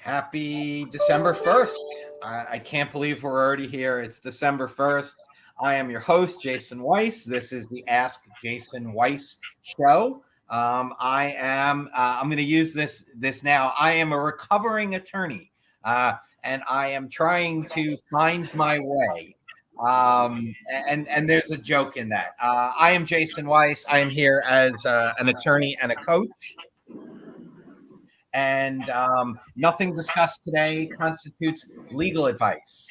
Happy December 1st. I can't believe we're already here. It's December 1st. I am your host, Jason Weiss. This is the Ask Jason Weiss Show. I'm going to use this now. I am a recovering attorney, and I am trying to find my way. And there's a joke in that. I am Jason Weiss. I am here as an attorney and a coach. And nothing discussed today constitutes legal advice.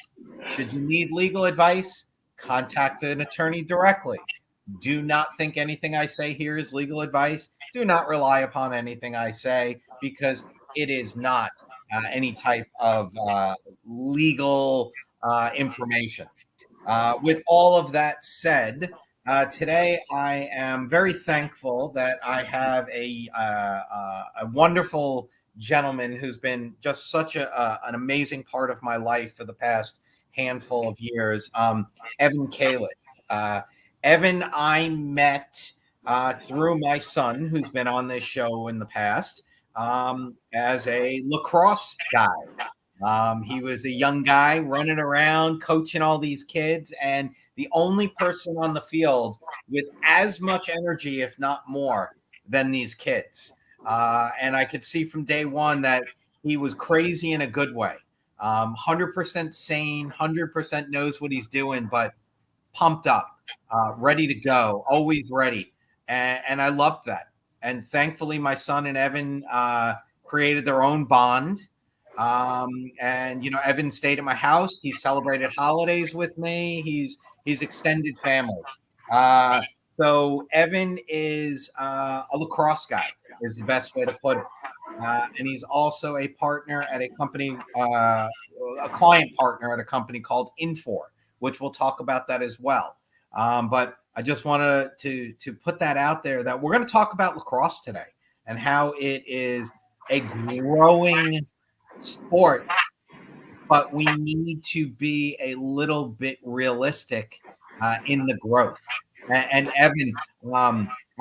Should you need legal advice, contact an attorney directly. Do not think anything I say here is legal advice. Do not rely upon anything I say because it is not any type of legal information. With all of that said, today I am very thankful that I have a wonderful gentleman who's been just such an amazing part of my life for the past handful of years, Evan Kalish. Evan, I met through my son, who's been on this show in the past, as a lacrosse guy. He was a young guy running around, coaching all these kids, and the only person on the field with as much energy, if not more, than these kids. And I could see from day one that he was crazy in a good way. 100% sane, 100% knows what he's doing, but pumped up, ready to go, always ready. And I loved that. And thankfully, my son and Evan created their own bond. And Evan stayed at my house. He celebrated holidays with me. He's extended family. So Evan is a lacrosse guy, is the best way to put it. And he's also a partner at a company, a client partner at a company called Infor, which we'll talk about that as well. But I just wanted to put that out there that we're going to talk about lacrosse today and how it is a growing sport, but we need to be a little bit realistic in the growth. And Evan,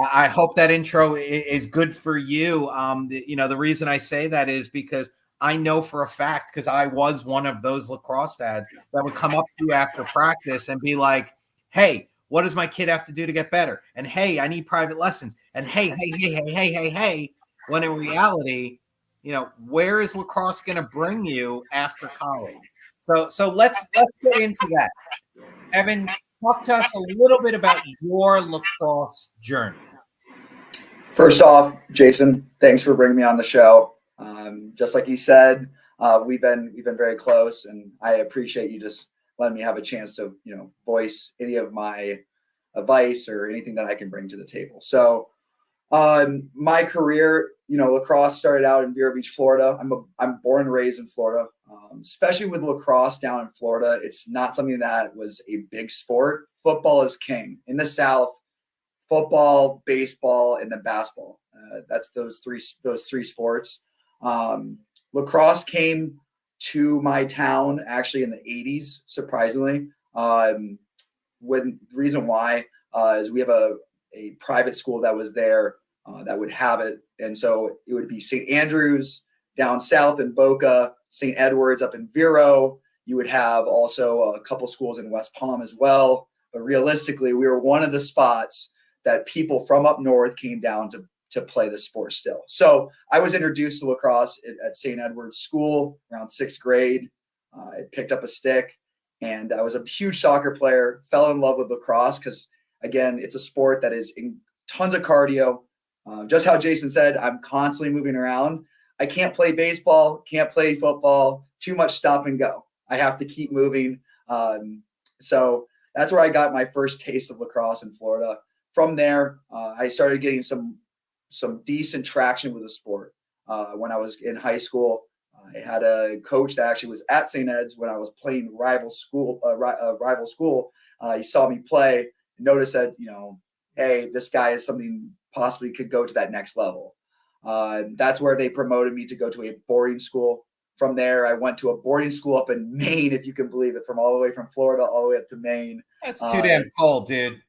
I hope that intro is good for you. The reason I say that is because I know for a fact, because I was one of those lacrosse dads that would come up to you after practice and be like, "Hey, what does my kid have to do to get better?" And hey, I need private lessons. And hey. When in reality, where is lacrosse going to bring you after college? So let's get into that. Evan, talk to us a little bit about your lacrosse journey. First off, Jason, thanks for bringing me on the show. Just like you said, we've been very close, and I appreciate you just letting me have a chance to voice any of my advice or anything that I can bring to the table. So, my career, lacrosse started out in Vero Beach, Florida. I'm born and raised in Florida. Especially with lacrosse down in Florida, it's not something that was a big sport. Football is king in the South. Football, baseball, and then basketball. That's those three sports. Lacrosse came to my town actually in the 80s, surprisingly. When the reason why is we have a private school that was there that would have it. And so it would be St. Andrews down south in Boca, St. Edwards up in Vero. You would have also a couple schools in West Palm as well. But realistically, we were one of the spots that people from up north came down to play the sport still. So I was introduced to lacrosse at St. Edward's School around sixth grade. I picked up a stick, and I was a huge soccer player, fell in love with lacrosse because, again, it's a sport that is in tons of cardio. Just how Jason said, I'm constantly moving around. I can't play baseball, can't play football, too much stop and go. I have to keep moving. So that's where I got my first taste of lacrosse in Florida. From there, I started getting some decent traction with the sport. When I was in high school, I had a coach that actually was at St. Ed's when I was playing rival school. He saw me play, noticed that, hey, this guy is something possibly could go to that next level. That's where they promoted me to go to a boarding school. From there, I went to a boarding school up in Maine, if you can believe it, from all the way from Florida all the way up to Maine. That's too damn cold, dude.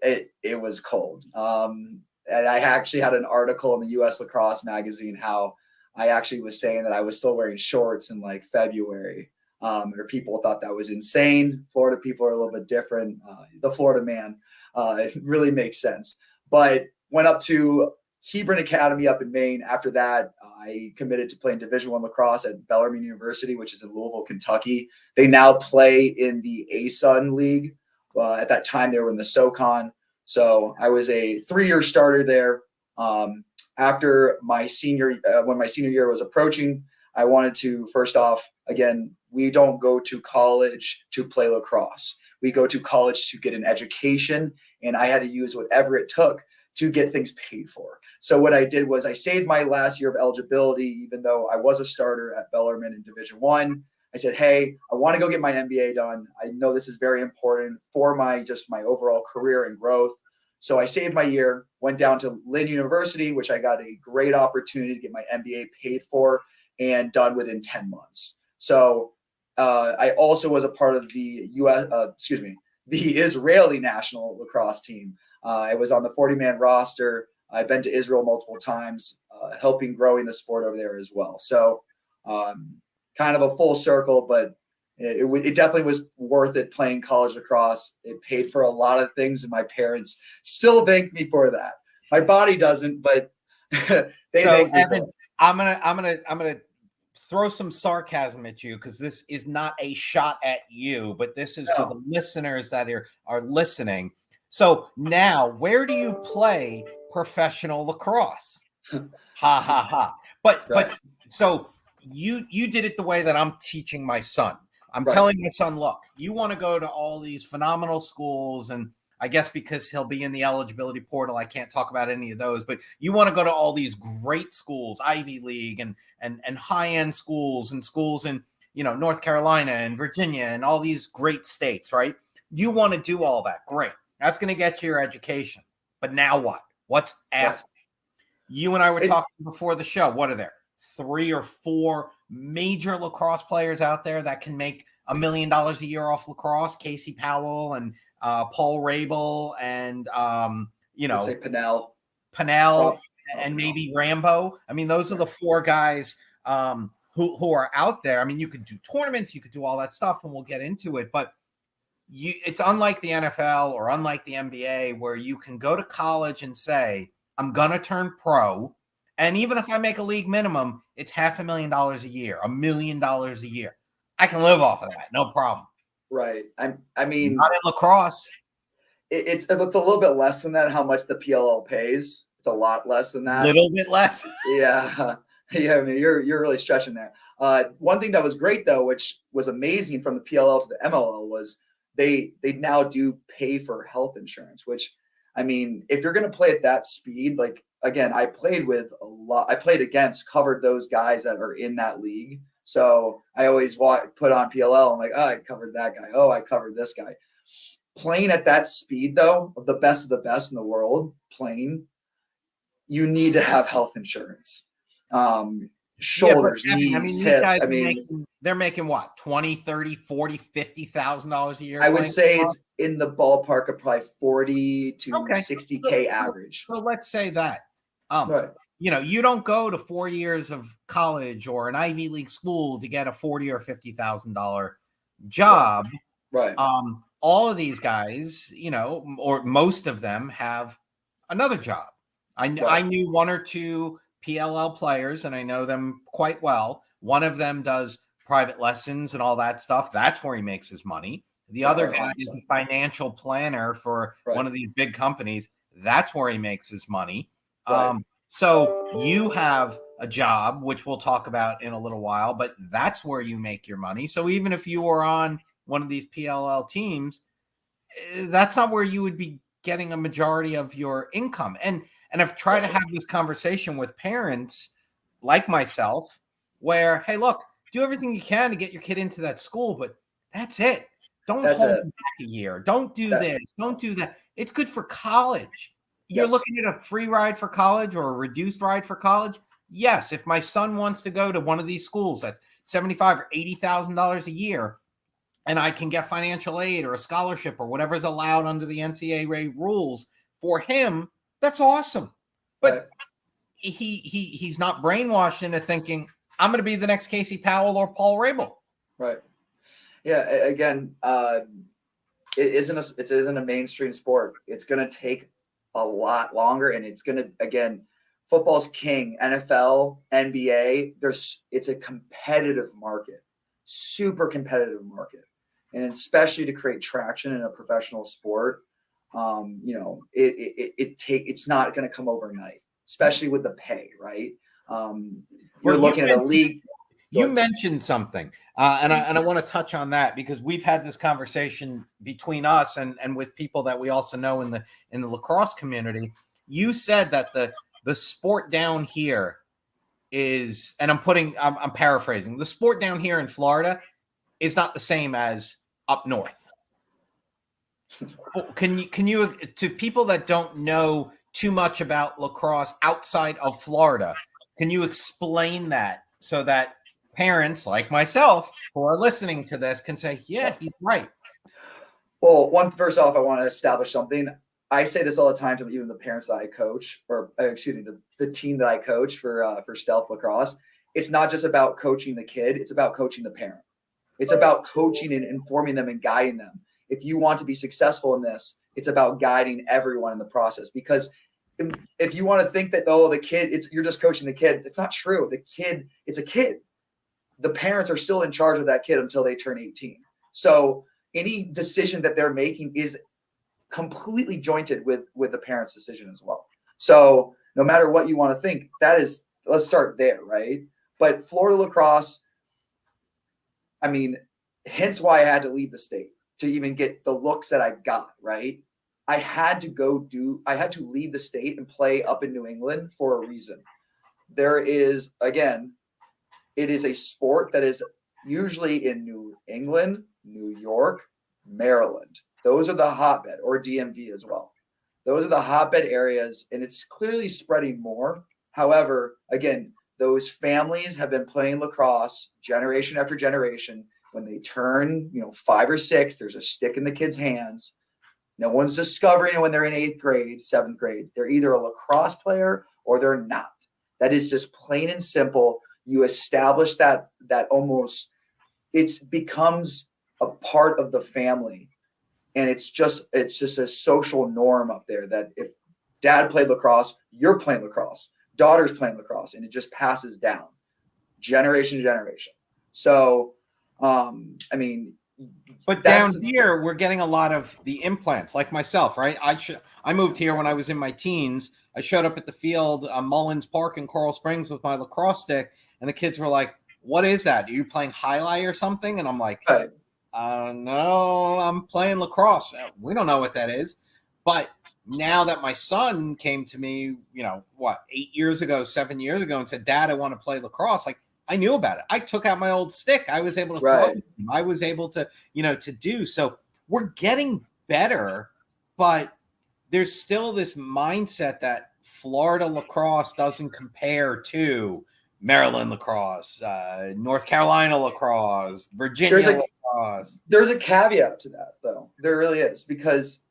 It was cold. And I actually had an article in the U.S. Lacrosse magazine how I actually was saying that I was still wearing shorts in like February. Or people thought that was insane. Florida people are a little bit different. The Florida man, it really makes sense. But went up to Hebron Academy up in Maine. After that, I committed to playing Division I lacrosse at Bellarmine University, which is in Louisville, Kentucky. They now play in the ASUN League. At that time, they were in the SoCon. So I was a 3-year starter there. After my when my senior year was approaching, I wanted to, first off, again, we don't go to college to play lacrosse. We go to college to get an education, and I had to use whatever it took to get things paid for. So what I did was I saved my last year of eligibility, even though I was a starter at Bellarmine in Division I. I said, hey, I want to go get my MBA done. I know this is very important for my overall career and growth. So I saved my year, went down to Lynn University, which I got a great opportunity to get my MBA paid for and done within 10 months. So I also was a part of the the Israeli national lacrosse team. I was on the 40-man roster. I've been to Israel multiple times, helping growing the sport over there as well. So kind of a full circle, but it definitely was worth it playing college lacrosse. It paid for a lot of things, and my parents still thank me for that. My body doesn't, but they thank me for it. I'm gonna throw some sarcasm at you, because this is not a shot at you, but this is for the listeners that are listening. So now, where do you play professional lacrosse? Ha ha ha. But so you did it the way that I'm teaching my son. I'm telling my son, look, you want to go to all these phenomenal schools, and I guess because he'll be in the eligibility portal, I can't talk about any of those, but you want to go to all these great schools, Ivy League and high-end schools, and schools in, North Carolina and Virginia and all these great states, right? You want to do all that. Great. That's going to get you your education. But now what? What's after? You and I were talking before the show. What are there? 3 or 4 major lacrosse players out there that can make $1 million a year off lacrosse. Casey Powell and Paul Rabel and I'd say Pennell, and maybe Rambo. I mean, those are the 4 guys who are out there. I mean, you could do tournaments, you could do all that stuff, and we'll get into it. But it's unlike the NFL or unlike the NBA, where you can go to college and say, I'm gonna turn pro. And even if I make a league minimum, it's $500,000 a year, $1 million a year. I can live off of that, no problem. Right. I mean, not in lacrosse. It's a little bit less than that. How much the PLL pays? It's a lot less than that. A little bit less. Yeah. I mean, you're really stretching there. One thing that was great though, which was amazing from the PLL to the MLL, was they now do pay for health insurance. Which, I mean, if you're going to play at that speed, like. Again, I played against, covered those guys that are in that league. So I always put on PLL. I'm like, oh, I covered that guy. Oh, I covered this guy. Playing at that speed, though, of the best in the world, you need to have health insurance. Shoulders, knees, hips. They're making what? $20,000, $30,000, $40,000, $50,000 a year? I would say it's in the ballpark of probably 40 to 60K average. So let's say that. You don't go to 4 years of college or an Ivy League school to get a $40,000 or $50,000 job. Right. All of these guys, or most of them, have another job. I knew 1 or 2 PLL players, and I know them quite well. One of them does private lessons and all that stuff. That's where he makes his money. The other guy is a financial planner for one of these big companies. That's where he makes his money. So you have a job, which we'll talk about in a little while, but that's where you make your money. So even if you were on one of these PLL teams, that's not where you would be getting a majority of your income. And I've tried to have this conversation with parents like myself where, hey, look, do everything you can to get your kid into that school, but that's it. Don't hold them back a year. Don't do this. Don't do that. It's good for college. You're looking at a free ride for college or a reduced ride for college. Yes, if my son wants to go to one of these schools that's $75,000 or $80,000 a year, and I can get financial aid or a scholarship or whatever is allowed under the NCAA rules for him, that's awesome. But he's not brainwashed into thinking I'm going to be the next Casey Powell or Paul Rabel. Right. Yeah. Again, it isn't a mainstream sport. It's going to take a lot longer, and it's going to, again, football's king. NFL, NBA, it's a competitive market, super competitive market, and especially to create traction in a professional sport, it's not going to come overnight, especially with the pay, right? You're looking at a league. You mentioned something, and I want to touch on that because we've had this conversation between us and with people that we also know in the lacrosse community. You said that the sport down here is, and I'm paraphrasing, the sport down here in Florida is not the same as up north. Can you to people that don't know too much about lacrosse outside of Florida, can you explain that so that parents like myself who are listening to this can say, yeah, he's right? Well, first off, I want to establish something. I say this all the time to even the parents that I coach, or excuse me, the team that I coach for Stealth Lacrosse. It's not just about coaching the kid; it's about coaching the parent. It's about coaching and informing them and guiding them. If you want to be successful in this, it's about guiding everyone in the process. Because if you want to think that the kid, you're just coaching the kid, it's not true. It's a kid. The parents are still in charge of that kid until they turn 18. So any decision that they're making is completely jointed with the parents' decision as well. So no matter what you want to think, let's start there, right? But Florida lacrosse, I mean, hence why I had to leave the state to even get the looks that I got, right? I had to leave the state and play up in New England for a reason. It is a sport that is usually in New England, New York, Maryland. Those are the hotbed, or DMV as well. Those are the hotbed areas, and it's clearly spreading more. However, again, those families have been playing lacrosse generation after generation. When they turn, 5 or 6, there's a stick in the kid's hands. No one's discovering it when they're in 8th grade, 7th grade. They're either a lacrosse player or they're not. That is just plain and simple. You establish that almost, it becomes a part of the family. And it's just a social norm up there that if dad played lacrosse, you're playing lacrosse, daughter's playing lacrosse, and it just passes down generation to generation. So, but down here, we're getting a lot of the implants, like myself, right? I moved here when I was in my teens. I showed up at the field, Mullins Park in Coral Springs with my lacrosse stick, and the kids were like, "What is that? Are you playing highlight or something?" And I'm like, right. No, I'm playing lacrosse. We don't know what that is. But now that my son came to me, 8 years ago, 7 years ago, and said, "Dad, I want to play lacrosse," like, I knew about it. I took out my old stick. I was able to throw him. I was able to, to do. So we're getting better, but there's still this mindset that Florida lacrosse doesn't compare to Maryland lacrosse, North Carolina lacrosse, Virginia lacrosse. There's a caveat to that, though. There really is, because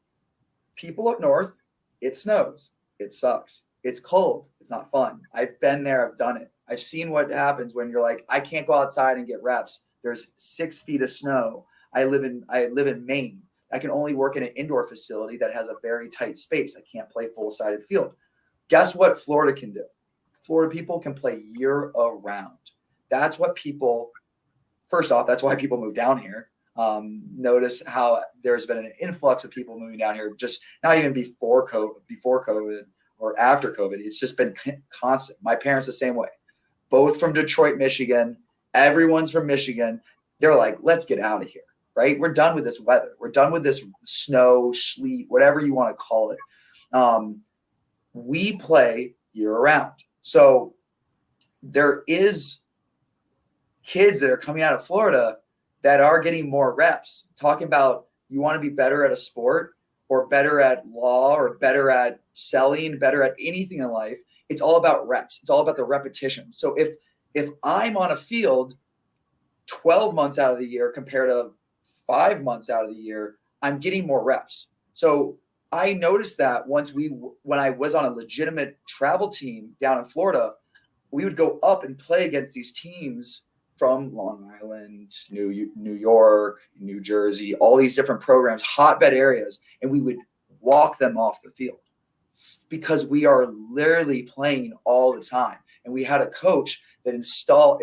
people up north, it snows. It sucks. It's cold. It's not fun. I've been there. I've done it. I've seen what happens when you're like, I can't go outside and get reps. There's 6 feet of snow. I live in Maine. I can only work in an indoor facility that has a very tight space. I can't play full-sided field. Guess what Florida can do? Florida people can play year-round. That's what first off, that's why people move down here. Notice how there's been an influx of people moving down here, just not even before COVID or after COVID. It's just been constant. My parents the same way. Both from Detroit, Michigan. Everyone's from Michigan. They're like, let's get out of here, right? We're done with this weather. We're done with this snow, sleet, whatever you want to call it. We play year-round. So there is kids that are coming out of Florida that are getting more reps. Talking about, you want to be better at a sport or better at law or better at selling, better at anything in life. It's all about reps. It's all about the repetition. So if I'm on a field 12 months out of the year compared to 5 months out of the year, I'm getting more reps. So I noticed that when I was on a legitimate travel team down in Florida, we would go up and play against these teams from Long Island, New York, New Jersey, all these different programs, hotbed areas, and we would walk them off the field because we are literally playing all the time. And we had a coach that instilled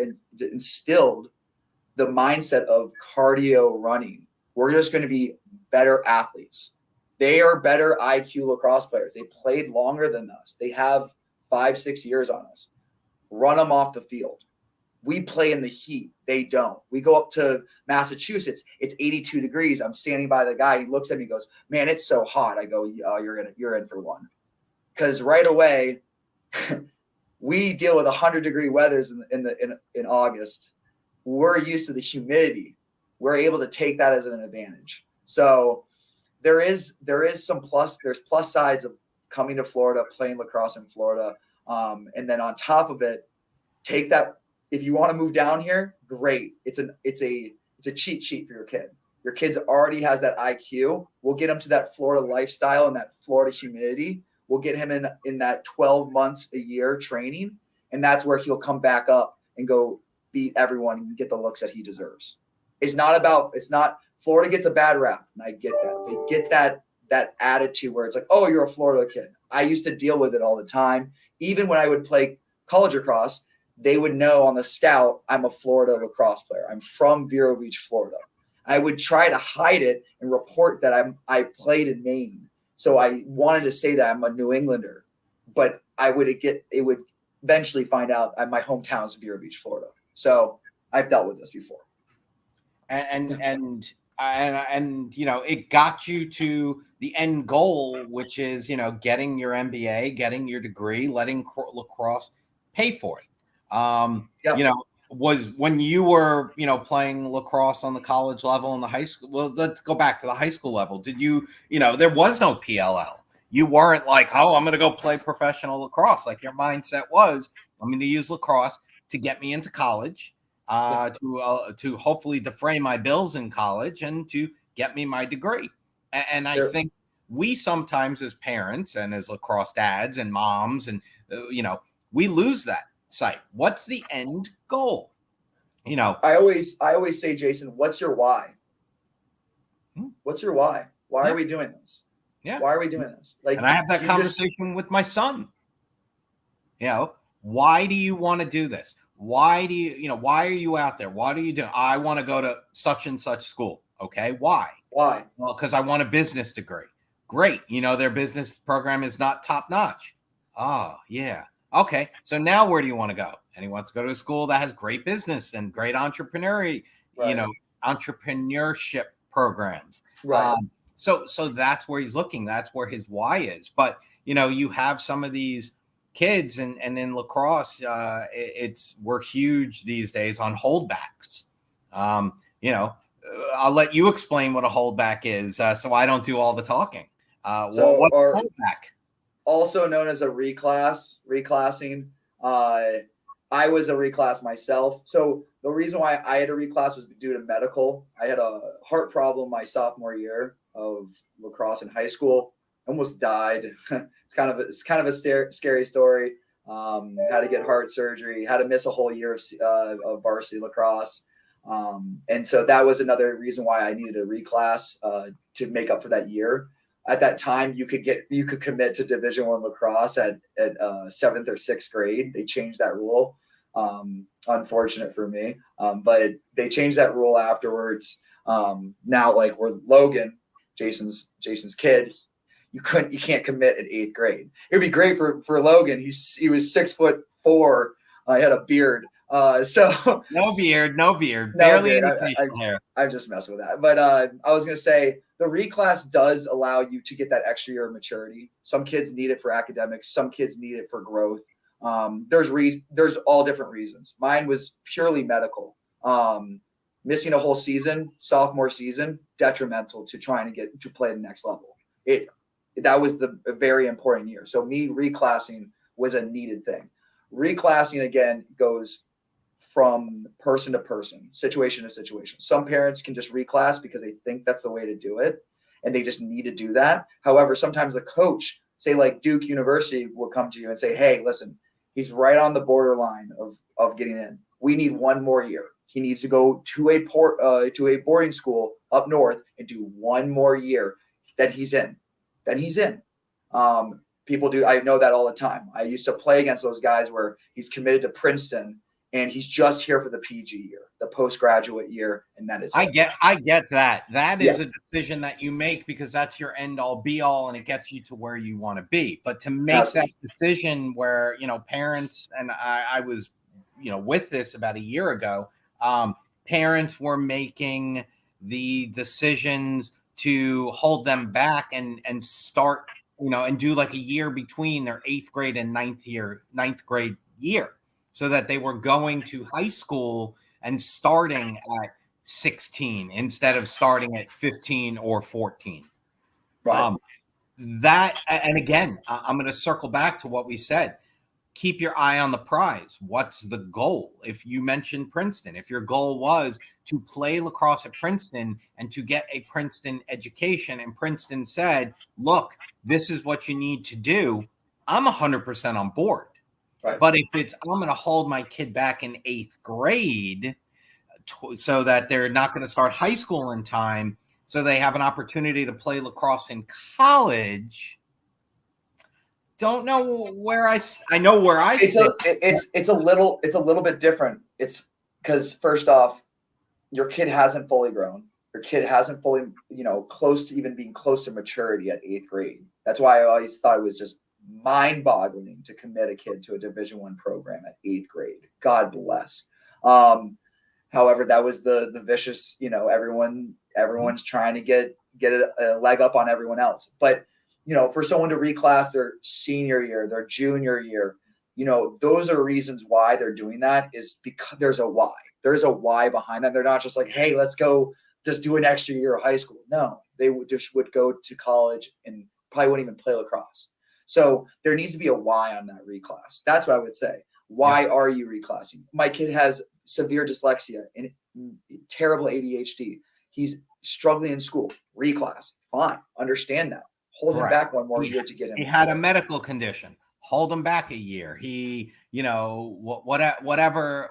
the mindset of cardio running. We're just going to be better athletes. They are better IQ lacrosse players. They played longer than us. They have 5-6 years on us. Run them off the field. We play in the heat. They don't. We go up to Massachusetts. It's 82 degrees. I'm standing by the guy. He looks at me and goes, "Man, it's so hot." I go, "Oh, you're in for one." Because right away, we deal with 100-degree weathers in August. We're used to the humidity. We're able to take that as an advantage. So there is some plus. There's plus sides of coming to Florida, playing lacrosse in Florida, and then on top of it, take that. If you want to move down here, great. It's a cheat sheet for your kid. Your kid already has that IQ. We'll get him to that Florida lifestyle and that Florida humidity. We'll get him in that 12 months a year training, and that's where he'll come back up and go beat everyone and get the looks that he deserves. It's not Florida gets a bad rap, and I get that. They get that attitude where it's like, "Oh, you're a Florida kid." I used to deal with it all the time. Even when I would play college lacrosse, they would know on the scout, I'm a Florida lacrosse player. I'm from Vero Beach, Florida. I would try to hide it and report that I played in Maine. So I wanted to say that I'm a New Englander, but it would eventually find out my hometown is Vero Beach, Florida. So I've dealt with this before. And it got you to the end goal, which is, getting your MBA, getting your degree, letting lacrosse pay for it. Yep. Was when you were, playing lacrosse on the college level and the high school. Well, let's go back to the high school level. Did you, there was no PLL. You weren't like, "Oh, I'm going to go play professional lacrosse." Like, your mindset was, "I'm going to use lacrosse to get me into college, to hopefully defray my bills in college and to get me my degree." And I think we sometimes, as parents and as lacrosse dads and moms, and we lose that sight. What's the end goal? I always say, Jason, what's your why? What's your why? Why are we doing this? Yeah. Why are we doing this? And I have that conversation with my son. Why do you want to do this? Why do you, why are you out there? What are you doing? I want to go to such and such school. Okay. Why? Why? Well, because I want a business degree. Great. Their business program is not top notch. Oh, yeah. Okay. So now where do you want to go? And he wants to go to a school that has great business and great entrepreneurship programs. Right. So that's where he's looking. That's where his why is. But, you have some of these kids and in lacrosse, we're huge these days on holdbacks. I'll let you explain what a holdback is, so I don't do all the talking. What's holdback? Also known as a reclassing. I was a reclass myself. So the reason why I had a reclass was due to medical. I had a heart problem my sophomore year of lacrosse in high school. Almost died. It's kind of a scary story. Had to get heart surgery. Had to miss a whole year of varsity lacrosse. And so that was another reason why I needed a reclass to make up for that year. At that time, you could commit to Division I lacrosse at 7th or 6th grade. They changed that rule. Unfortunate for me, but they changed that rule afterwards. Now, like, we're Logan, Jason's kid, you can't commit at 8th grade. It'd be great for Logan. He was 6'4". He had a beard. So no beard, barely any facial hair. I'm just messing with that. But I was gonna say the reclass does allow you to get that extra year of maturity. Some kids need it for academics. Some kids need it for growth. There's all different reasons. Mine was purely medical. Missing a whole season, sophomore season, detrimental to trying to get to play the next level. That was a very important year. So me reclassing was a needed thing. Reclassing, again, goes from person to person, situation to situation. Some parents can just reclass because they think that's the way to do it. and they just need to do that. However, sometimes the coach, say like Duke University, will come to you and say, hey, listen, he's right on the borderline of getting in. We need one more year. He needs to go to a boarding school up north and do one more year. Then he's in. People do. I know that all the time. I used to play against those guys where he's committed to Princeton and he's just here for the PG year, the postgraduate year, and that is. I get that. That is a decision that you make because that's your end all be all, and it gets you to where you want to be. But to make that decision where parents, and I was with this about a year ago, parents were making the decisions to hold them back and start and do like a year between their 8th grade and 9th grade year, so that they were going to high school and starting at 16 instead of starting at 15 or 14. Right. And again, I'm going to circle back to what we said. Keep your eye on the prize. What's the goal? If you mentioned Princeton, if your goal was to play lacrosse at Princeton and to get a Princeton education, and Princeton said, look, this is what you need to do, I'm 100% on board. Right. But if it's, I'm going to hold my kid back in 8th grade so that they're not going to start high school in time, so they have an opportunity to play lacrosse in college. Don't know where I know where I sit. It's a little bit different. It's because first off, your kid hasn't fully grown. Your kid hasn't fully, close to even being close to maturity at 8th grade. That's why I always thought it was just mind-boggling to commit a kid to a Division I program at 8th grade. God bless. However, that was the vicious, everyone's trying to get a leg up on everyone else. But for someone to reclass their senior year, their junior year, those are reasons why they're doing that, is because there's a why. There's a why behind that. They're not just like, hey, let's go just do an extra year of high school. No, they would go to college and probably wouldn't even play lacrosse. So there needs to be a why on that reclass. That's what I would say. Why are you reclassing? My kid has severe dyslexia and terrible ADHD. He's struggling in school. Reclass. Fine. Understand that. Hold him back one more year to get him. He had a medical condition. Hold him back a year. He, whatever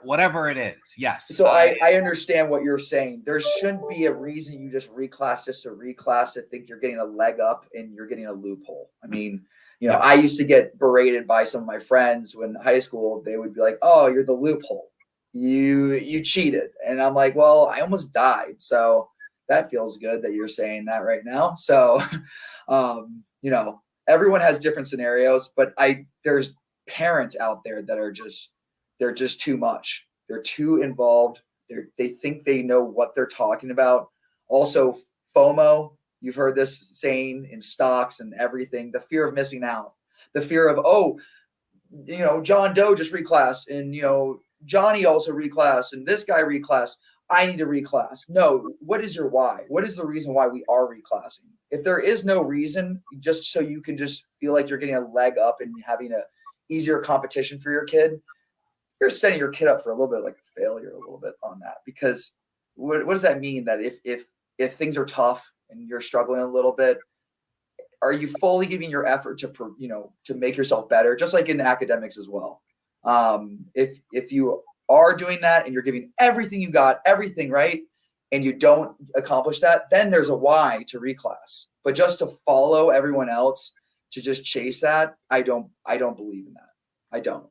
it is. Yes. So I understand what you're saying. There shouldn't be a reason you just reclass just to reclass to think you're getting a leg up and you're getting a loophole. I mean, I used to get berated by some of my friends when in high school. They would be like, oh, you're the loophole. You cheated. And I'm like, well, I almost died. So that feels good that you're saying that right now. So, everyone has different scenarios, but there's parents out there that they're just too much. They're too involved. They think they know what they're talking about. Also, FOMO, you've heard this saying in stocks and everything, the fear of missing out, the fear of, John Doe just reclassed and, Johnny also reclassed and this guy reclassed. I need to reclass. No, what is your why? What is the reason why we are reclassing? If there is no reason, just so you can just feel like you're getting a leg up and having a easier competition for your kid, you're setting your kid up for a little bit like a failure, a little bit on that. Because what does that mean? That if things are tough and you're struggling a little bit, are you fully giving your effort to make yourself better? Just like in academics as well. If you are doing that and you're giving everything you got, everything right, and you don't accomplish that, then there's a why to reclass. But just to follow everyone else, to just chase that, I don't believe in that. I don't.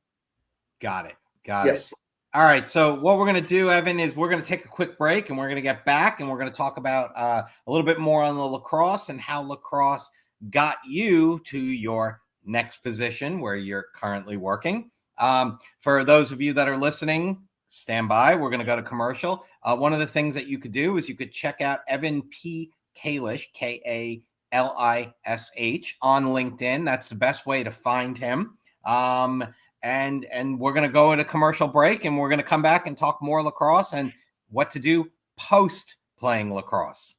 Got it. Yes. All right. So what we're going to do, Evan, is we're going to take a quick break and we're going to get back and we're going to talk about a little bit more on the lacrosse and how lacrosse got you to your next position where you're currently working. For those of you that are listening, stand by. We're going to go to commercial. One of the things that you could do is you could check out Evan P. Kalish, Kalish, on LinkedIn. That's the best way to find him. And we're going to go into commercial break and we're going to come back and talk more lacrosse and what to do post playing lacrosse.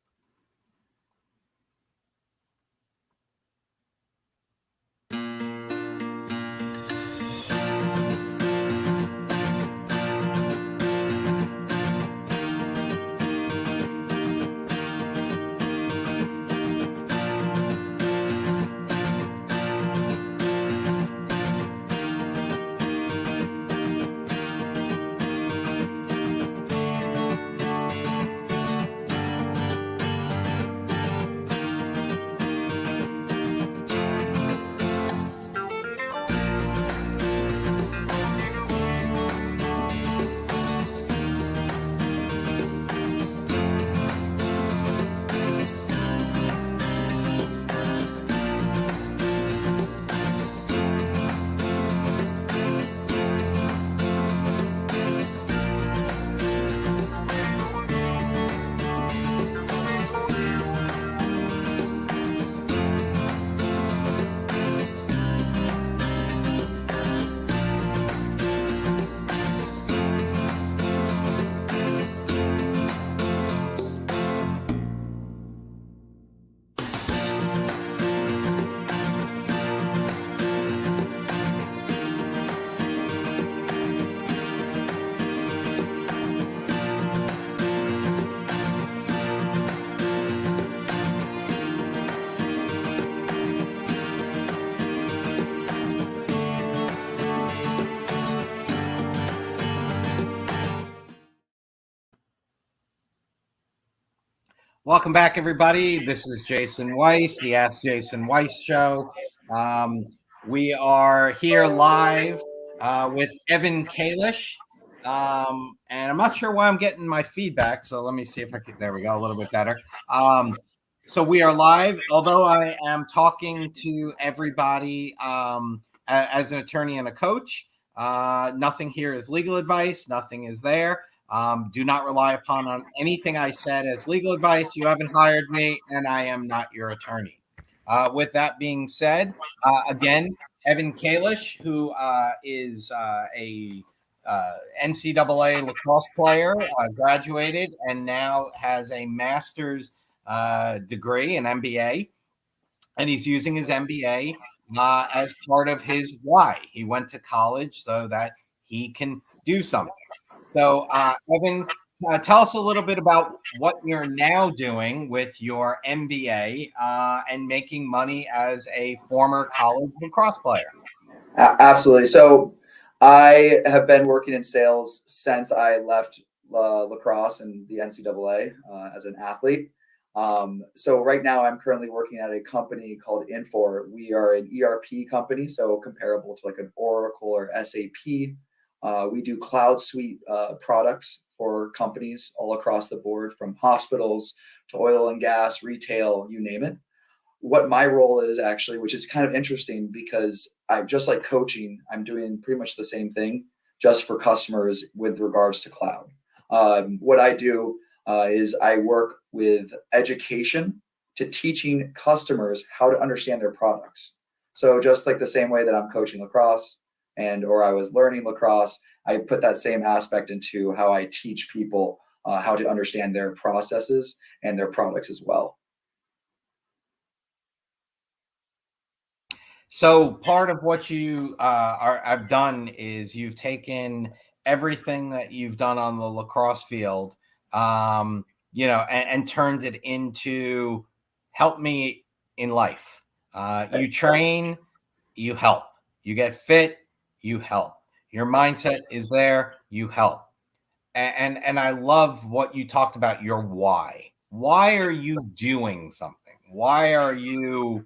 Welcome back, everybody. This is Jason Weiss, the Ask Jason Weiss Show. We are here live with Evan Kalish. And I'm not sure why I'm getting my feedback. So let me see if I can. There we go, a little bit better. So we are live, although I am talking to everybody as an attorney and a coach. Nothing here is legal advice. Nothing is there. Do not rely upon anything I said as legal advice. You haven't hired me, and I am not your attorney. With that being said, again, Evan Kalish, who is a NCAA lacrosse player, graduated, and now has a master's degree, an MBA, and he's using his MBA as part of his why. He went to college so that he can do something. So, Evan, tell us a little bit about what you're now doing with your MBA and making money as a former college lacrosse player. Absolutely. So I have been working in sales since I left lacrosse and the NCAA as an athlete. So right now I'm currently working at a company called Infor. We are an ERP company, so comparable to like an Oracle or SAP. We do cloud suite products for companies all across the board, from hospitals to oil and gas, retail, you name it. What my role is actually, which is kind of interesting because I'm just like coaching, I'm doing pretty much the same thing just for customers with regards to cloud. What I do is I work with education to teaching customers how to understand their products. So just like the same way that I'm coaching lacrosse or I was learning lacrosse, I put that same aspect into how I teach people how to understand their processes and their products as well. So part of what you I've done is you've taken everything that you've done on the lacrosse field, and turned it into help me in life. You train, you help. You get fit, you help. Your mindset is there, you help. And I love what you talked about, your why. Why are you doing something? Why am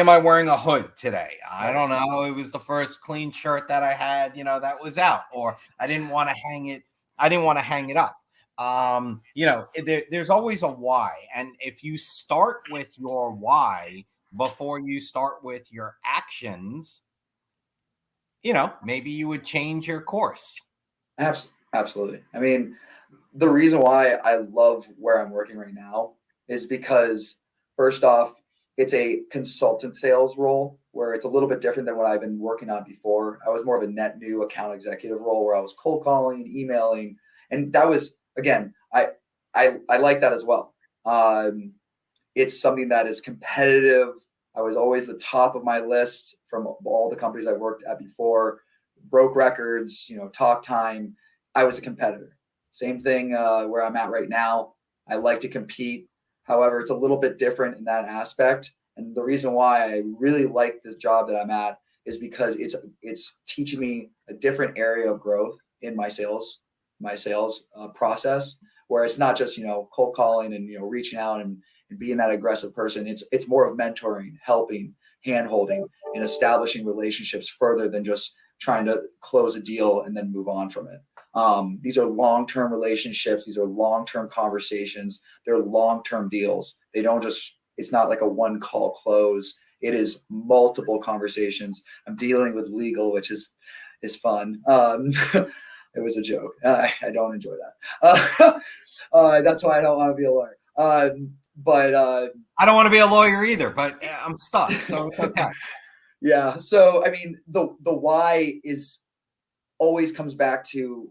I wearing a hood today? I don't know. It was the first clean shirt that I had, that was out, or I didn't want to hang it. I didn't want to hang it up. There's always a why. And if you start with your why before you start with your actions, maybe you would change your course. Absolutely. I mean, the reason why I love where I'm working right now is because, first off, it's a consultant sales role where it's a little bit different than what I've been working on before. I was more of a net new account executive role where I was cold calling, emailing, and that was, again, I like that as well. It's something that is competitive. I was always the top of my list from all the companies I worked at before, broke records, talk time. I was a competitor. Same thing where I'm at right now. I like to compete. However, it's a little bit different in that aspect. And the reason why I really like this job that I'm at is because it's teaching me a different area of growth in my sales process, where it's not just cold calling and reaching out and being that aggressive person. It's more of mentoring, helping, hand holding, and establishing relationships further than just trying to close a deal and then move on from it. These are long-term relationships. These are long-term conversations. They're long-term deals. It's not like a one call close. It is multiple conversations. I'm dealing with legal, which is fun. It was a joke. I don't enjoy that. That's why I don't want to be a lawyer. But I don't want to be a lawyer either, but I'm stuck. So it's okay. Yeah. So, I mean, the why always comes back to,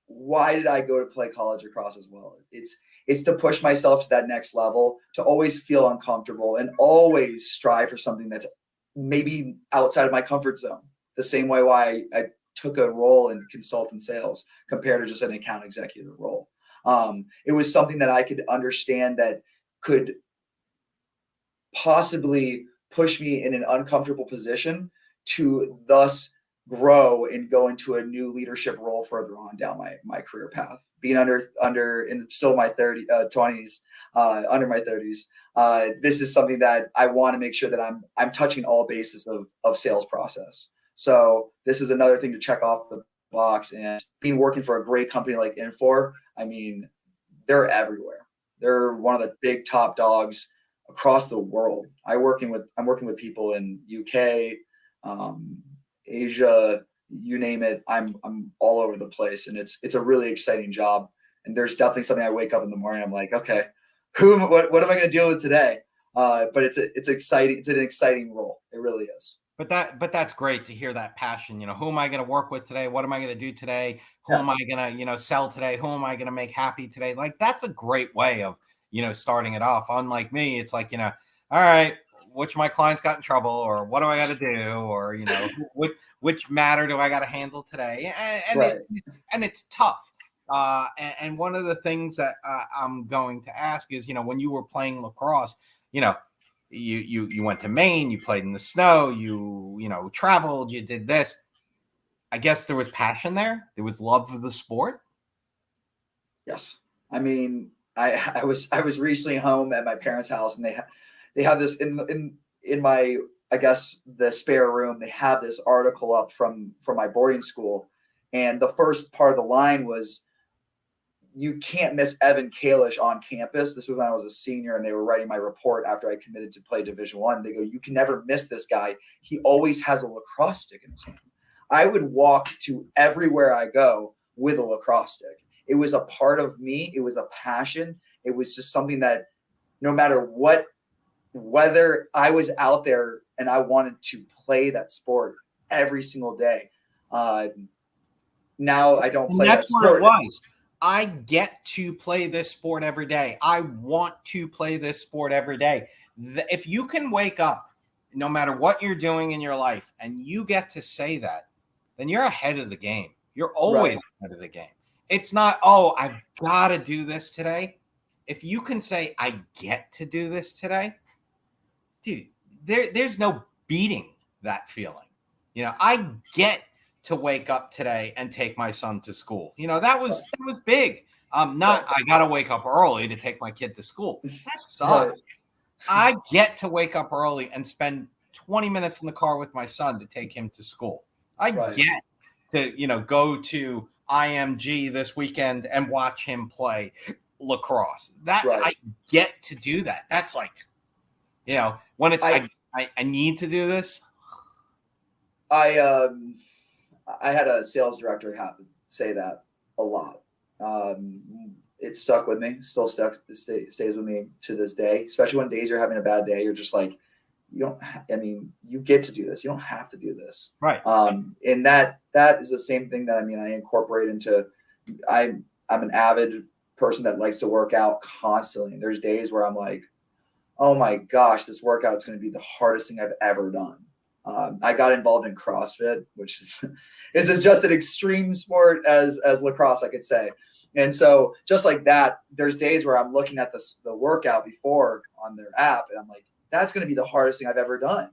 why did I go to play college lacrosse as well? It's to push myself to that next level, to always feel uncomfortable and always strive for something that's maybe outside of my comfort zone. The same way why I took a role in consultant sales compared to just an account executive role. It was something that I could understand that could possibly push me in an uncomfortable position to thus grow and go into a new leadership role further on down my career path. Being under in still my 20s, under my 30s. This is something that I want to make sure that I'm touching all bases of sales process. So this is another thing to check off the box. And being working for a great company like Infor, I mean, they're everywhere. They're one of the big top dogs across the world. I'm working with people in UK, Asia, you name it. I'm all over the place, and it's a really exciting job. And there's definitely something I wake up in the morning, I'm like, okay, what am I going to deal with today? But it's exciting. It's an exciting role. It really is. But that's great to hear that passion. Who am I going to work with today? What am I going to do today? Who am I going to, sell today? Who am I going to make happy today? Like, that's a great way of, starting it off. Unlike me, it's like, all right, which of my clients got in trouble, or what do I got to do? Or, which matter do I got to handle today? And right. It's tough. And one of the things that I'm going to ask is, when you were playing lacrosse, you went to Maine, you played in the snow, you traveled, you did this. I guess there was passion there. There was love for the sport. Yes. I mean, I was recently home at my parents' house, and they have this in my, I guess, the spare room. They have this article up from my boarding school. And the first part of the line was, you can't miss Evan Kalish on campus. This was when I was a senior, and they were writing my report after I committed to play Division I. They go, you can never miss this guy. He always has a lacrosse stick in his hand. I would walk to everywhere I go with a lacrosse stick. It was a part of me. It was a passion. It was just something that no matter what, whether I was out there and I wanted to play that sport every single day. Now I don't play that sport. That's what it was. I get to play this sport every day. I want to play this sport every day. If you can wake up, no matter what you're doing in your life, and you get to say that, then you're ahead of the game. You're always ahead of the game. It's not, oh, I've got to do this today. If you can say, I get to do this today, dude, there's no beating that feeling. I get to wake up today and take my son to school. That was big. Not I got to wake up early to take my kid to school. That sucks. I get to wake up early and spend 20 minutes in the car with my son to take him to school. I get to, go to IMG this weekend and watch him play lacrosse. I get to do that. That's like, when it's, I need to do this. I had a sales director say that a lot. It stuck with me, still stays with me to this day, especially when days you're having a bad day. You're just like, you get to do this. You don't have to do this. Right. And that is the same thing that, I incorporate into, I'm an avid person that likes to work out constantly. And there's days where I'm like, oh my gosh, this workout is going to be the hardest thing I've ever done. I got involved in CrossFit, which is just an extreme sport as lacrosse, I could say. And so just like that, there's days where I'm looking at the workout before on their app, and I'm like, that's going to be the hardest thing I've ever done.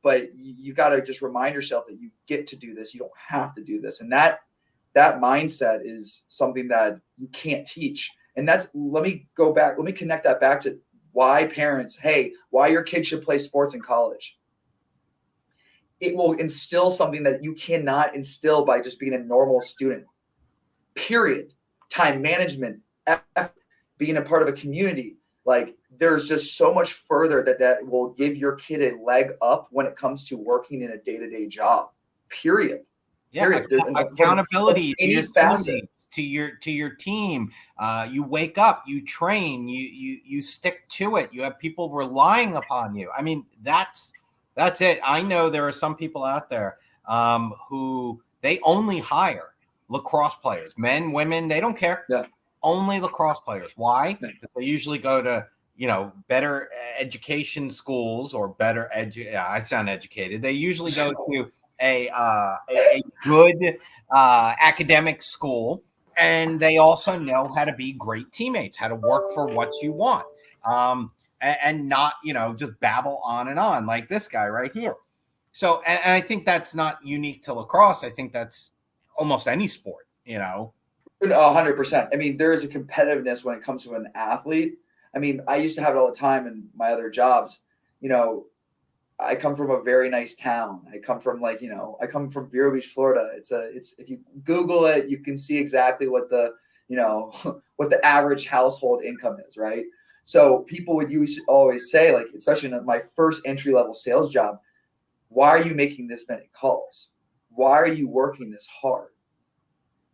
But you got to just remind yourself that you get to do this. You don't have to do this. And that mindset is something that you can't teach. And let me connect that back to why parents, why your kid should play sports in college. It will instill something that you cannot instill by just being a normal student, period. Time management, being a part of a community. Like, there's just so much further that will give your kid a leg up when it comes to working in a day-to-day job, period. Yeah, accountability to your team. You wake up, you train, you stick to it. You have people relying upon you. I mean, that's it. I know there are some people out there who they only hire lacrosse players, men, women, they don't care. Yeah. Only lacrosse players. Why? Because they usually go to, better education schools or better I sound educated. They usually go to a good academic school, and they also know how to be great teammates, how to work for what you want. And not, just babble on and on like this guy right here. So, and I think that's not unique to lacrosse. I think that's almost any sport, 100%. I mean, there is a competitiveness when it comes to an athlete. I mean, I used to have it all the time in my other jobs. You know, I come from a very nice town. I come from I come from Vero Beach, Florida. It's if you Google it, you can see exactly what the, what the average household income is, right? So people would always say, like, especially in my first entry-level sales job, why are you making this many calls? Why are you working this hard?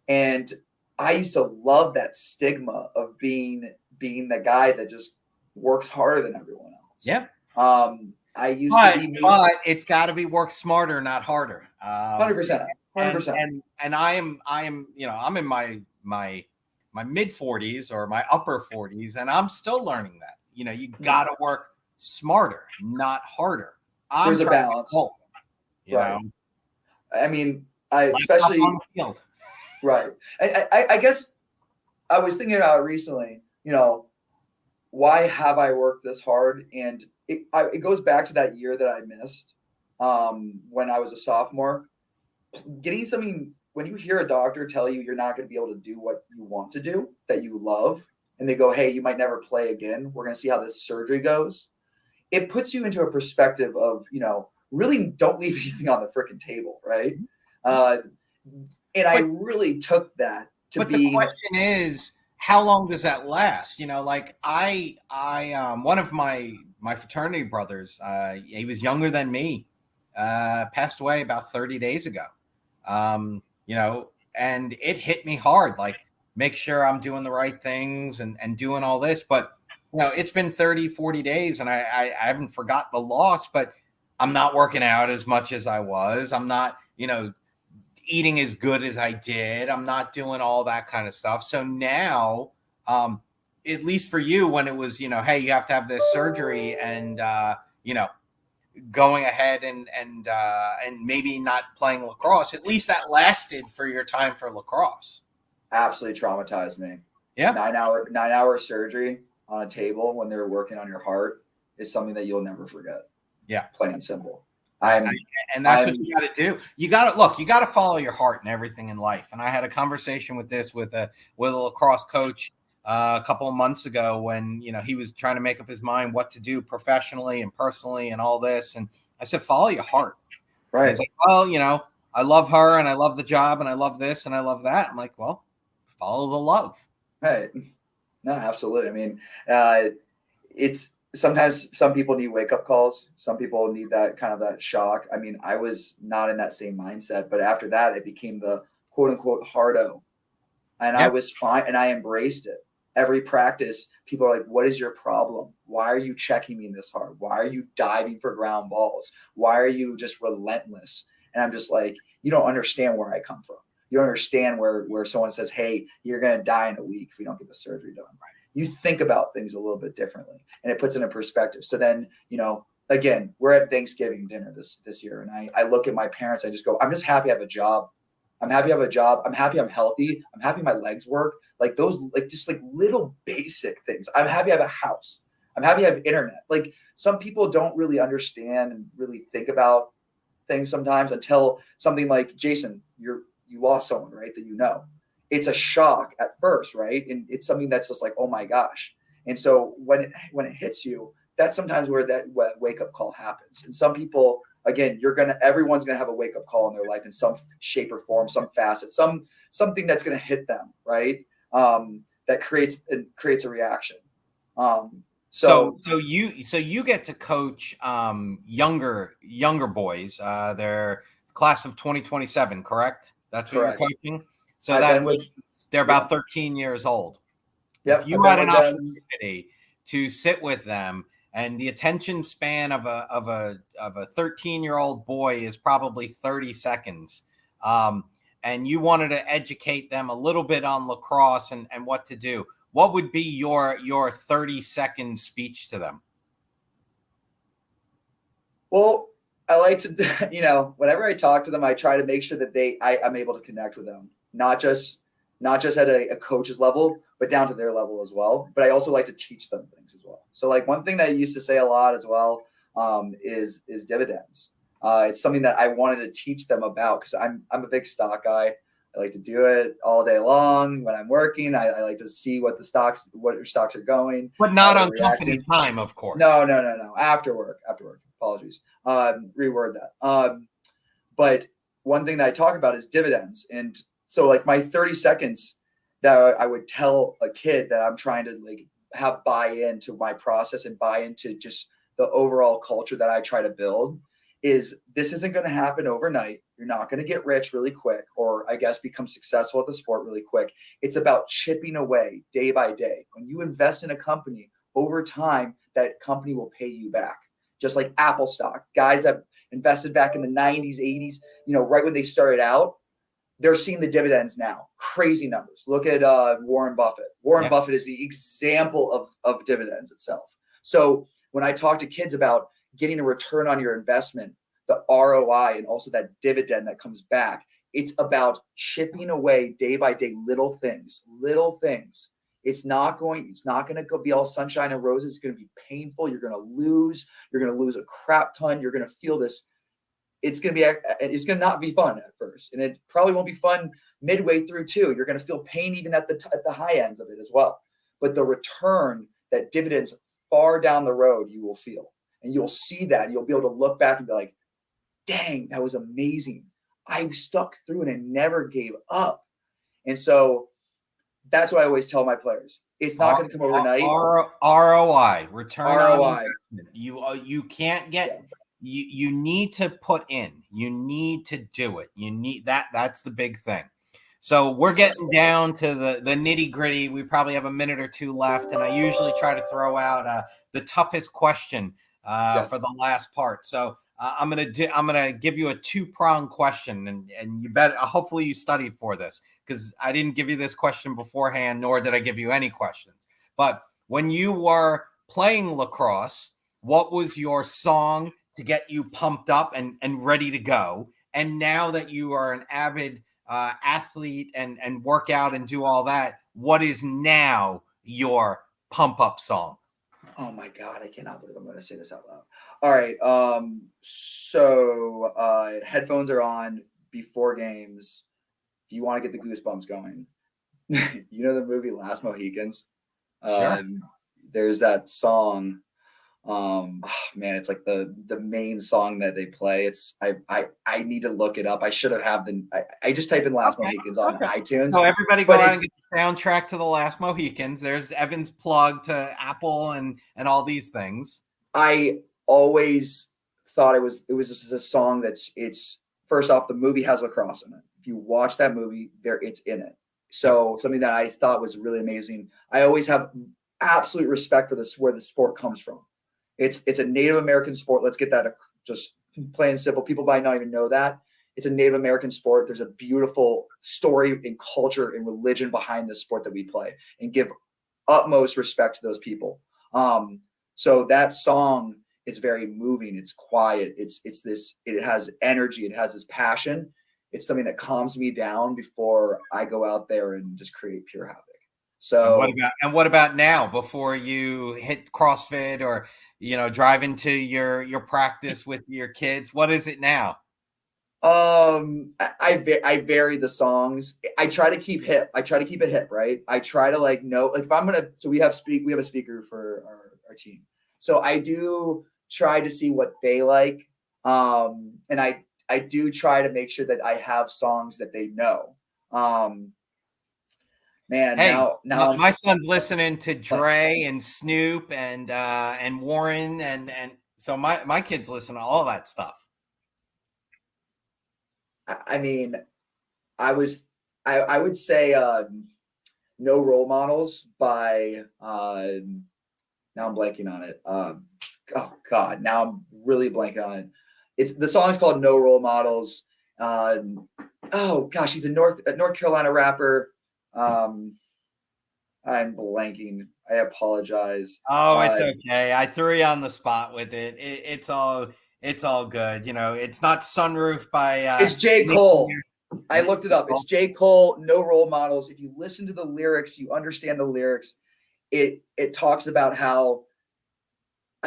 And I used to love that stigma of being the guy that just works harder than everyone else. Yeah. I used to be, but it's got to be work smarter, not harder. 100%. And I am, I'm in my mid 40s or my upper 40s, and I'm still learning that. You got to work smarter, not harder. There's a balance, right? I mean, especially on the field. Right. I guess I was thinking about it recently, why have I worked this hard? And it goes back to that year that I missed when I was a sophomore. Getting something, when you hear a doctor tell you you're not going to be able to do what you want to do, that you love, and they go, hey, you might never play again. We're going to see how this surgery goes. It puts you into a perspective of, really don't leave anything on the freaking table, right? And I really took that to be. But the question is, how long does that last? Like I one of my fraternity brothers, he was younger than me, passed away about 30 days ago. And it hit me hard, like make sure I'm doing the right things and doing all this. But, it's been 30, 40 days and I haven't forgot the loss, but I'm not working out as much as I was. I'm not, eating as good as I did. I'm not doing all that kind of stuff. So now, at least for you, when it was, hey, you have to have this surgery and, going ahead and maybe not playing lacrosse, at least that lasted for your time for lacrosse. Absolutely traumatized me. Yeah. 9-hour surgery on a table when they're working on your heart is something that you'll never forget. Yeah. Plain and simple. And that's what you got to do. You got to follow your heart and everything in life. And I had a conversation with a lacrosse coach a couple of months ago when, he was trying to make up his mind what to do professionally and personally and all this. And I said, follow your heart. Right. And he's like, well, I love her and I love the job and I love this and I love that. I'm like, well, follow the love. Right. No, absolutely. I mean, it's sometimes some people need wake-up calls. Some people need that kind of that shock. I mean, I was not in that same mindset, but after that, it became the quote-unquote hardo. And yep. I was fine, and I embraced it. Every practice, people are like, what is your problem? Why are you checking me this hard? Why are you diving for ground balls? Why are you just relentless? And I'm just like, you don't understand where I come from. You don't understand where someone says, hey, you're going to die in a week if you don't get the surgery done. Right. You think about things a little bit differently, and it puts it in perspective. So then, again, we're at Thanksgiving dinner this year, and I look at my parents. I just go, I'm just happy I have a job. I'm happy I have a job. I'm happy I'm healthy. I'm happy my legs work. Like those, just little basic things. I'm happy I have a house. I'm happy I have internet. Like some people don't really understand and really think about things sometimes until something like, Jason, you lost someone, right? That it's a shock at first, right? And it's something that's just like, oh my gosh. And so when it hits you, that's sometimes where that wake up call happens. And some people, again, everyone's gonna have a wake up call in their life in some shape or form, some facet, something that's gonna hit them, right? That creates a reaction. So you get to coach younger boys. They're class of 2027, correct? That's what correct. You're coaching. So they're about 13 years old. Yep. If you had an opportunity to sit with them, and the attention span of a 13-year-old boy is probably 30 seconds, and you wanted to educate them a little bit on lacrosse and what to do, what would be your 30-second speech to them? Well, I like to, whenever I talk to them, I try to make sure that I'm able to connect with them, not just at a coach's level, but down to their level as well. But I also like to teach them things as well. So like one thing that I used to say a lot as well is dividends. It's something that I wanted to teach them about because I'm a big stock guy. I like to do it all day long when I'm working. I like to see what your stocks are going. But not on company time, of course. No. After work. Apologies. Reword that. But one thing that I talk about is dividends. And so like my 30 seconds that I would tell a kid that I'm trying to like have buy into my process and buy into just the overall culture that I try to build is this isn't going to happen overnight. You're not going to get rich really quick, or I guess become successful at the sport really quick. It's about chipping away day by day. When you invest in a company over time, that company will pay you back. Just like Apple stock, guys that invested back in the 90s, 80s, right when they started out, they're seeing the dividends now. Crazy numbers. Look at Warren Buffett. Warren Buffett is the example of dividends itself. So when I talk to kids about getting a return on your investment, the ROI, and also that dividend that comes back, it's about chipping away day by day, little things. It's not going to go be all sunshine and roses. It's going to be painful. You're going to lose a crap ton. You're going to feel this. It's going to not be fun at first. And it probably won't be fun midway through too. You're going to feel pain even at the high ends of it as well. But the return, that dividends far down the road, you will feel. And you'll see that. You'll be able to look back and be like, dang, that was amazing. I stuck through and I never gave up. And so that's what I always tell my players. It's not going to come overnight. ROI, return ROI. on investment. You can't get you need to put in. You need to do it. You need that. That's the big thing. So we're getting down to the nitty gritty. We probably have a minute or two left, and I usually try to throw out the toughest question for the last part. So I'm gonna give you a 2-pronged question, and you bet. Hopefully you studied for this, because I didn't give you this question beforehand, nor did I give you any questions. But when you were playing lacrosse, what was your song to get you pumped up and ready to go? And now that you are an avid athlete and work out and do all that, what is now your pump up song? Oh my God, I cannot believe I'm going to say this out loud. All right. So headphones are on before games. If you want to get the goosebumps going, you know the movie Last Mohicans? Sure. There's that song. Man, it's like the main song that they play. It's I need to look it up. I should have I just type in Last Mohicans on iTunes. So everybody go out and get the soundtrack to the Last Mohicans. There's Evan's plug to Apple and all these things. I always thought it was just a song it's first off, the movie has lacrosse in it. If you watch that movie, it's in it. So something that I thought was really amazing. I always have absolute respect for this, where the sport comes from. It's a Native American sport. Let's get that just plain and simple. People might not even know that. It's a Native American sport. There's a beautiful story and culture and religion behind this sport that we play, and give utmost respect to those people. So that song is very moving. It's quiet. It has energy. It has this passion. It's something that calms me down before I go out there and just create pure havoc. So what about now, before you hit CrossFit or drive into your practice with your kids? What is it now? I vary the songs. I try to keep hip. I try to keep it hip, right? I try to if I'm gonna. So we have a speaker for our team. So I do try to see what they like, and I do try to make sure that I have songs that they know. Man, hey, now my son's listening to Dre and Snoop and Warren and so my kids listen to all that stuff. I mean, I would say No Role Models by now I'm blanking on it. Oh God, now I'm really blanking on it. The song's called No Role Models. Oh gosh, he's a North Carolina rapper. I'm blanking. I apologize. Oh, it's okay. I threw you on the spot with it. It's all good. It's not Sunroof by it's J. Cole. I looked it up. It's J. Cole, No Role Models. If you listen to the lyrics, you understand the lyrics. It talks about how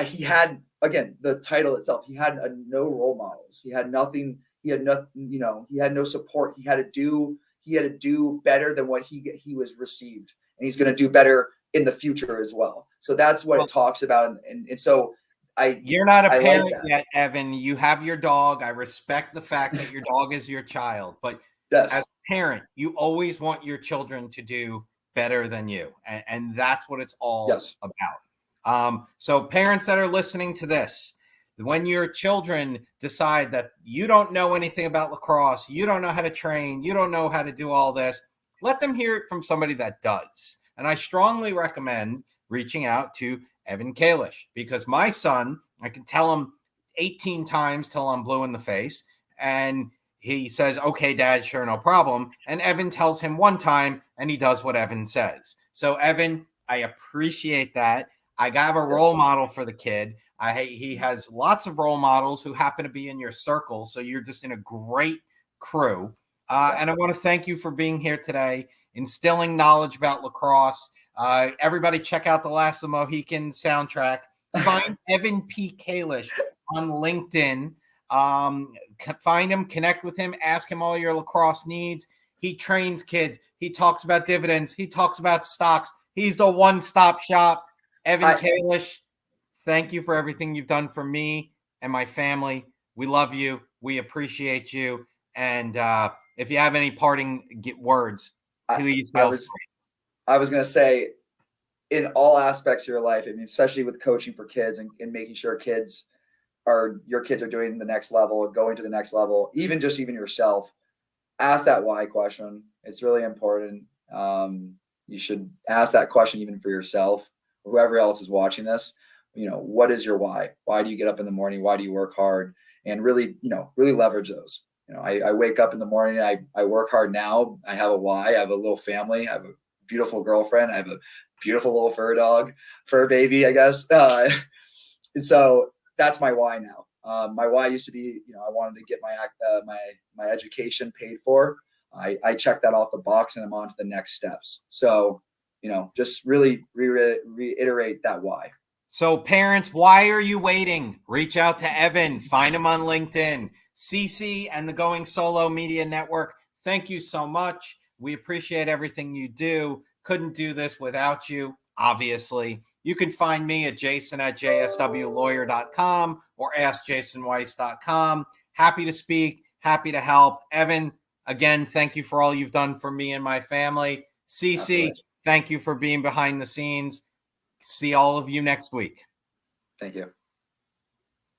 he had, again, the title itself, he had no role models. He had nothing. He had nothing. He had no support. He had to do he had to do better than what he was received, and he's going to do better in the future as well. So that's what it talks about, and so you're not a parent like yet, Evan. You have your dog. I respect the fact that your dog is your child, but yes. as a parent, you always want your children to do better than you, and that's what it's all about. So parents that are listening to this, when your children decide that you don't know anything about lacrosse, you don't know how to train, you don't know how to do all this, let them hear it from somebody that does. And I strongly recommend reaching out to Evan Kalish, because my son, I can tell him 18 times till I'm blue in the face, and he says, okay, Dad, sure, no problem. And Evan tells him one time, and he does what Evan says. So Evan, I appreciate that. I got a role model for the kid. He has lots of role models who happen to be in your circle, so you're just in a great crew. And I want to thank you for being here today, instilling knowledge about lacrosse. Everybody check out the Last of the Mohicans soundtrack. Find Evan P. Kalish on LinkedIn. Find him, connect with him, ask him all your lacrosse needs. He trains kids. He talks about dividends. He talks about stocks. He's the one-stop shop. Evan Kalish, thank you for everything you've done for me and my family. We love you. We appreciate you. And if you have any parting words, please feel free. I was going to say, in all aspects of your life, I mean, especially with coaching for kids and making sure your kids are doing the next level or going to the next level, even yourself, ask that why question. It's really important. You should ask that question even for yourself, or whoever else is watching this. What is your why? Why do you get up in the morning? Why do you work hard? And really leverage those. I wake up in the morning, I work hard now. I have a why. I have a little family. I have a beautiful girlfriend. I have a beautiful little fur baby, I guess. And so that's my why now. My why used to be, I wanted to get my education paid for. I checked that off the box, and I'm on to the next steps. So, just really reiterate that why. So parents, why are you waiting? Reach out to Evan, find him on LinkedIn. CC and the Going Solo Media Network, thank you so much. We appreciate everything you do. Couldn't do this without you, obviously. You can find me at jason@jswlawyer.com or askjasonweiss.com. Happy to speak, happy to help. Evan, again, thank you for all you've done for me and my family. CC, thank you for being behind the scenes. See all of you next week. Thank you.